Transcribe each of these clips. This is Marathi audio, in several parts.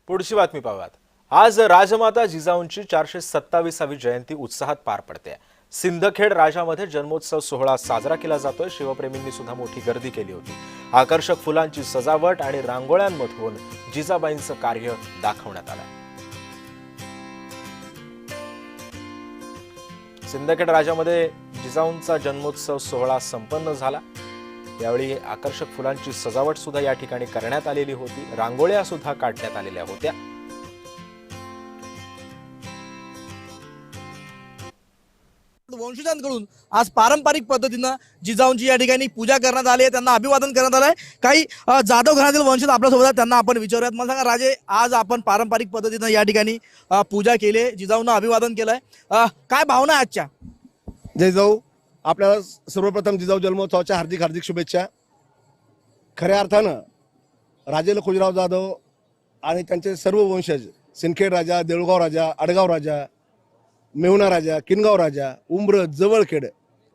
पुढची बातमी पाहूयात। आज राजमाता जिजाऊंची 427वी जयंती उत्साहात पार पडते। सिंदखेड राजामध्ये जन्मोत्सव सोहळा साजरा केला जातोय। शिवप्रेमींनी सुद्धा मोठी गर्दी केली होती। आकर्षक फुलांची सजावट आणि रांगोळ्यांमधून जिजाबाईंचं कार्य दाखवण्यात आलं। सिंदखेड राजामध्ये जिजाऊंचा जन्मोत्सव सोहळा संपन्न झाला। यावेळी आकर्षक फुलांची सजावट सुद्धा या ठिकाणी करण्यात आलेली होती। रांगोळ्या सुद्धा काढण्यात आलेल्या होत्या। वंशजांकडून आज पारंपरिक पद्धतीने जिजाऊंची या ठिकाणी पूजा करण्यात आली आहे। त्यांना अभिवादन करण्यात आलंय। काही जाधव घरातील वंशज आपल्या सोबत आहेत, त्यांना आपण विचारूयात। मला सांगा राजे, आज आपण पारंपरिक पद्धतीने या ठिकाणी पूजा केली, जिजाऊंना अभिवादन केलंय, काय भावना आहे आजच्या? जय जिजाऊ। आपल्याला सर्वप्रथम जिजाऊ जन्मोत्सवाच्या हार्दिक हार्दिक शुभेच्छा। खऱ्या अर्थानं राजे लखुजीराव जाधव आणि त्यांचे सर्व वंशज, सिंदखेड राजा, देऊळगाव राजा, अडगाव राजा, मेहुणा राजा, किनगाव राजा, उंब्रज, जवळखेड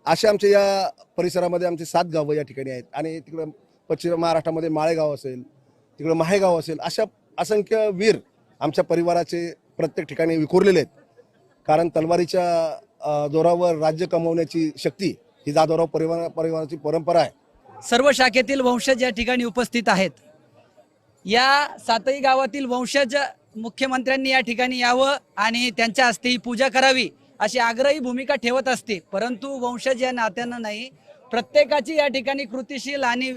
अशा आमच्या या परिसरामध्ये आमचे 7 गावं या ठिकाणी आहेत। आणि तिकडं पश्चिम महाराष्ट्रामध्ये माळेगाव असेल, तिकडं माहेगाव असेल, अशा असंख्य वीर आमच्या परिवाराचे प्रत्येक ठिकाणी विखुरलेले आहेत। कारण तलवारीच्या जोरावर राज्य कमवण्याची शक्ती ही जाधवराव परिवाराची परंपरा आहे। सर्व शाखेतील वंशज या ठिकाणी उपस्थित आहेत। या 7ही गावातील वंशज मुख्यमंत्र्यांनी या ठिकाणी यावं आणि त्यांच्या हस्ते ही पूजा करावी अशी आग्रही भूमिका ठेवत असते। परंतु वंशज या नात्यानं नाही, प्रत्येकाची या ठिकाणी कृतिशील आणि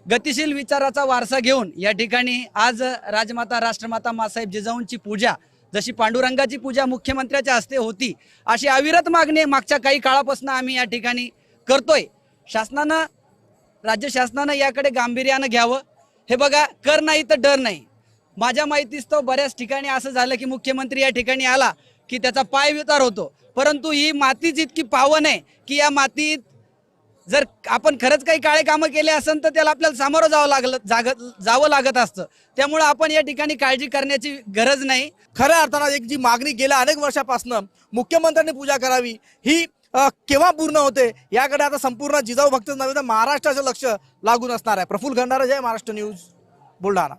गतिशील विचाराचा वारसा घेऊन या ठिकाणी आज राजमाता राष्ट्रमाता माँसाहेब जिजाऊंची पूजा, जशी पांडुरंगाची पूजा मुख्यमंत्र्याच्या हस्ते होती, अशी अविरत मागणी मागच्या काही काळापासून आम्ही या ठिकाणी करतोय। शासनानं, राज्य शासनानं याकडे गांभीर्यानं घ्यावं। हे बघा, कर नाही तर डर नाही। माझ्या माहितीस तो बऱ्याच ठिकाणी असं झालं की मुख्यमंत्री या ठिकाणी आला की त्याचा पाय वितार होतो, परंतु ही मातीच इतकी पावन आहे की या मातीत जर आपण खरंच काही काळे कामं केले असेल तर त्याला आपल्याला सामोरं जावं लागत असतं। त्यामुळे आपण या ठिकाणी काळजी करण्याची गरज नाही। खऱ्या अर्थानं एक जी मागणी गेल्या अनेक वर्षापासून मुख्यमंत्र्यांनी पूजा करावी, ही केव्हा पूर्ण होते याकडे आता संपूर्ण जिजाऊ भक्त नव्हे तर महाराष्ट्राचं लक्ष लागून असणार आहे। प्रफुल्ल खंडारे, जय महाराष्ट्र न्यूज, बुलढाणा।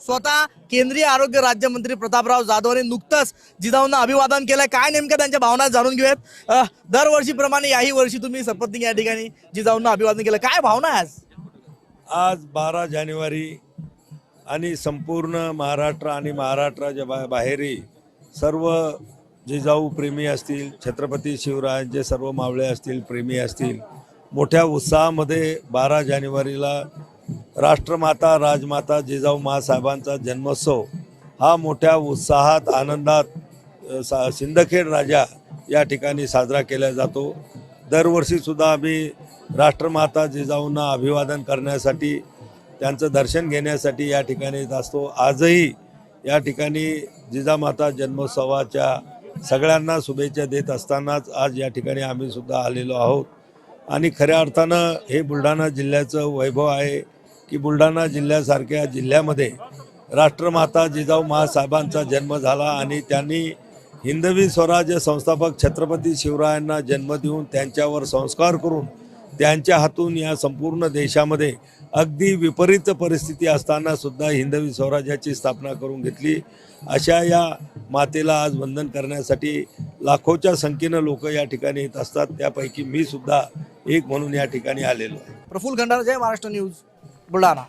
स्वतः केंद्रीय आरोग्य राज्यमंत्री प्रतापराव जाधवने नुकतंच जिजाऊंना अभिवादन केलंय। काय नेमक्या त्यांच्या भावना जाणून घेऊयात। दरवर्षीप्रमाणे याही वर्षी तुम्ही सपत्नीक या ठिकाणी जिजाऊंना अभिवादन केलं, काय भावना आहे आज? आज 12 जानेवारी आणि संपूर्ण महाराष्ट्र आणि महाराष्ट्राच्या बाहेरही सर्व जिजाऊ प्रेमी असतील, छत्रपती शिवरायांचे सर्व मावळे असतील, प्रेमी असतील, मोठ्या उत्साहामध्ये 12 जानेवारीला राष्ट्रमाता राजमाता जिजाऊ माँसाहेबांचा जन्मोत्सव हा मोठ्या उत्साहात आनंदात सिंदखेड राजा या ठिकाणी साजरा केला जातो। दरवर्षीसुद्धा आम्ही राष्ट्रमाता जिजाऊंना अभिवादन करण्यासाठी, त्यांचं दर्शन घेण्यासाठी या ठिकाणी येत असतो। आजही या ठिकाणी जिजामाता जन्मोत्सवाच्या सगळ्यांना शुभेच्छा देत असतानाच आज या ठिकाणी आम्ही सुद्धा आलेलो आहोत। आणि खऱ्या अर्थानं हे बुलढाणा जिल्ह्याचं वैभव आहे की बुलढाणा जिल्ह्यासारख्या जिल्ह्यामध्ये राष्ट्रमाता जिजाऊ माँसाहेबांचा जन्म झाला आणि त्यांनी हिंदवी स्वराज्य संस्थापक छत्रपती शिवरायांना जन्म देऊन त्यांच्यावर संस्कार करून त्यांच्या हातून या संपूर्ण देशामध्ये अगदी विपरीत परिस्थिती असताना सुद्धा हिंदवी स्वराज्याची स्थापना करून घेतली। अशा या मातेला आज वंदन करण्यासाठी लाखोच्या संख्येनं लोक या ठिकाणी येत असतात। त्यापैकी मी सुद्धा एक म्हणून या ठिकाणी आलेलो आहे। प्रफुल्ल खंडारे, जय महाराष्ट्र न्यूज, बुलढाणा।